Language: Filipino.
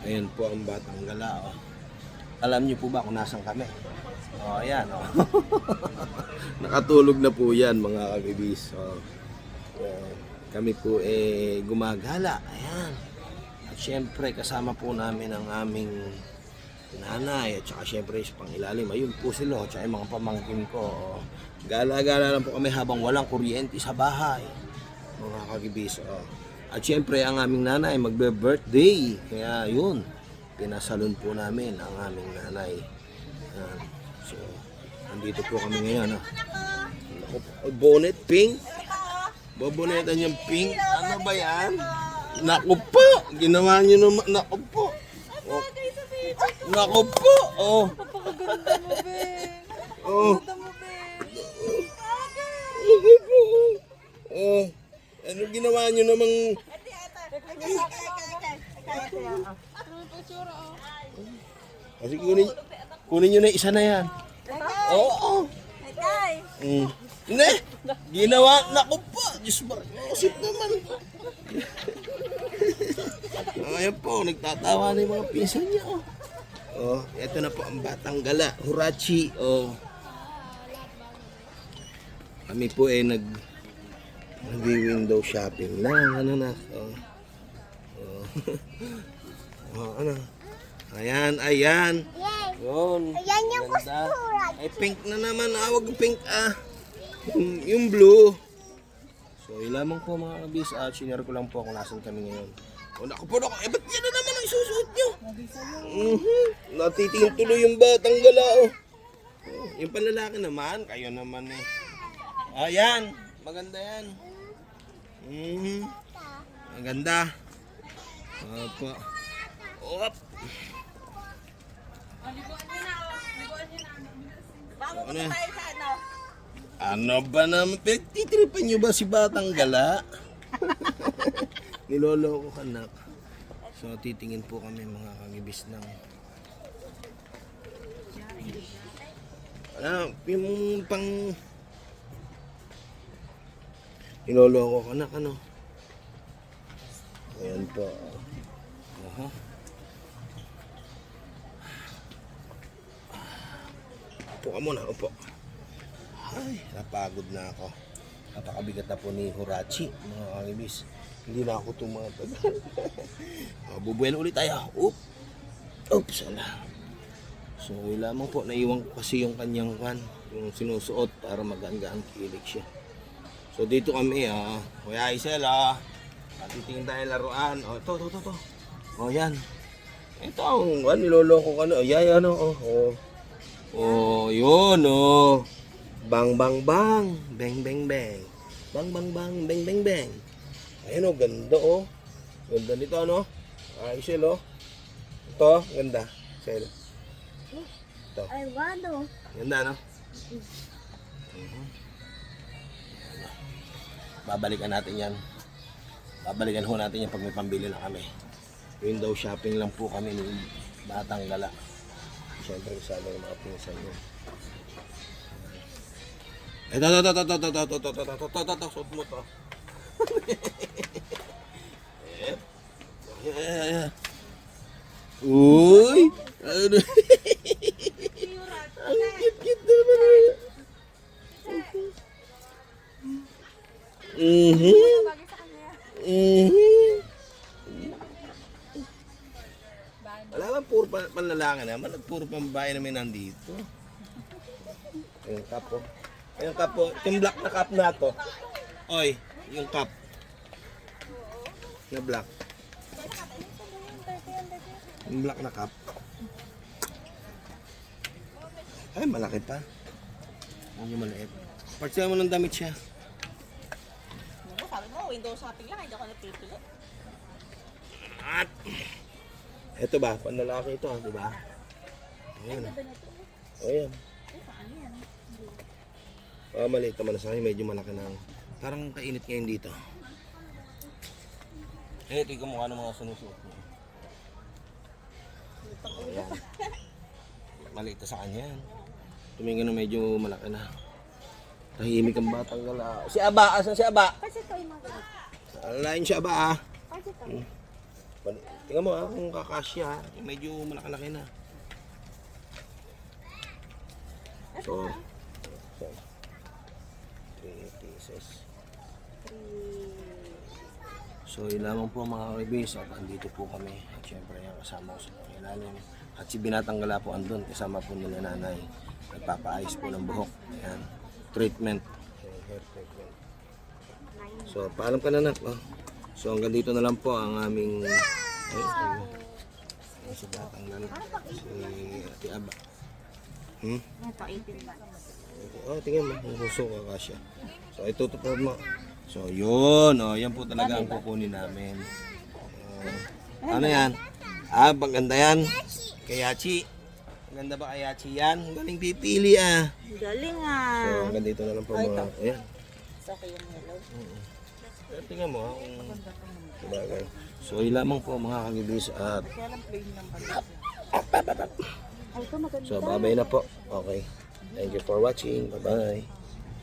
Ayan po ang Batang Gala. Oh. Alam niyo po ba kung nasan kami? Oh, ayan. Oh. Nakatulog na po yan mga kabibis. Oh. Kami po gumagala. Ayan. At syempre kasama po namin ang aming nanay. At saka syempre sa pangilalim. Ayun po sila. At saka yung mga pamangkin ko. Oh. Gala-gala lang po kami habang walang kuryente sa bahay. Mga kabibis. Oh. At syempre ang aming nanay magbe-birthday. Kaya yun, pinasalon po namin ang aming nanay. So, nandito po kami ngayon. Bonnet pink. Bobonetan yung pink. Ano ba yan? Naku po! Ginawa nyo naman. Naku po! Oh. Naku po! Oh. Napakaganda mo, Beng. Oh. Ganda mo, Beng. Oh. Ano ginawa nyo namang... Kasi kunin nyo na isa na yan. Oo. Ne? Ginawa. Naku po. Diyos ba? Isip naman. Ayan po. Nagtatawa na yung mga pinsan niya. Oh, eto na po ang Batang Gala. Hurachi. Oh. Kami po nag-window shopping lang. Ano na? Oh. Oh. Oh, ano? Ayan, ayan. Yun. Ayan yung Ganda. kustura. Ay, pink na naman. Awag pink yung blue. So, yun lamang po mga kabis. Sinare ko lang po kung nasan kami ngayon. O, naku po, naku. Ba't yan na naman ang isusuot nyo? Natitingin tuloy yung Batang Gala. Oh. Yung panlalaki naman, kayo naman eh. Ayan, maganda yan. Maganda. Opo. Op. Ano? Ano ba naman? Titripan nyo ba si Batang Gala? Niloloko ka na. So titingin po kami mga kagibis ng yung pang niloloko ka na ano. Ayan po. Upo ka muna, upo. Ay, napagod na ako. Napakabigat na po ni Hurachi, mga kagibis. Hindi na ako tumatagal. Bubuelo ulit tayo. Oops, ala. So, lamang po, naiwan ko kasi yung kanyang yung sinusuot para magaan-gaan kilig siya. So, dito kami, Kuya Isel, titingin tayo laruan. Ito. Yan. Ito ang niloloko ka na. Yan, yun, Bang, bang, bang. Bang, bang, bang. Bang, bang, bang. Bang, bang, bang. Ayan ganda Ganda nito Isel Ito, ganda. Isel. Ito. Ay, wado. Ganda Babalikan natin yan. Babalikan ho natin yan pag may pambili na kami. Window shopping lang po kami ng Batang Gala. Siyempre kasama yung mga pinsan nyo. Ito. Suot mo to. Uy! Ano? Ang cute naman. Wala ba puro panlalaki naman at puro pambahay namin nandito. Yung kapo. Yung kapo, yung black na cup na to. Oy, yung cup. Na black. Yung black na cup. Ay, malaki pa. Hindi maliit. Pagsiya mo ng damit siya. Sabi mo, window shopping lang, hindi ako napipili. At ito ba, panlalaki ito, di ba? Ayan. Ayan. Maliit naman sa akin, medyo malaki na. Parang kainit ngayon dito. Ito yung mukha ng mga sinusuot niya. Ayan. Maliit sa kanya yan. Tumingin na medyo malaki na. Tahimik ang Batang Gala. Si Aba, asan si Aba? Kasi ito yung mga. Alain siya Aba Kasi ito. Tingnan mo kung kakasya. Medyo malaki-laki na. So, 3 pieces. So, yun lamang po mga kabibis. At andito po kami. At syempre, yung kasama ko sa ilalim. At si Binatang Gala po andun. Kasama po nila nanay. Nagpapaayos po ng buhok. Ayan. Treatment. Hair treatment. So, paalam ka na nak. Oh. So, hanggang dito na lang po ang aming... Ay, si Binatang Gala. Si Ate Aba. Ito, 18 ba? Oh, tingnan mo. Ang gusto ko kasya. So, itutupad mo. So, yun. Oh, yan po talaga ang kukunin namin. Ano yan? Ah, maganda yan. Kayachi. Maganda ba kayachi yan? Galing pipili ah. Galing So, hanggang dito na lang po mga... Ayan. So, okay yung yellow. Pero tingnan mo kung... Sabagay. So, yun lamang po mga kagibis at... Kaya lang plain lang pala. Ay, ito maganda. So, babay na po. Okay. Thank you for watching. Bye-bye.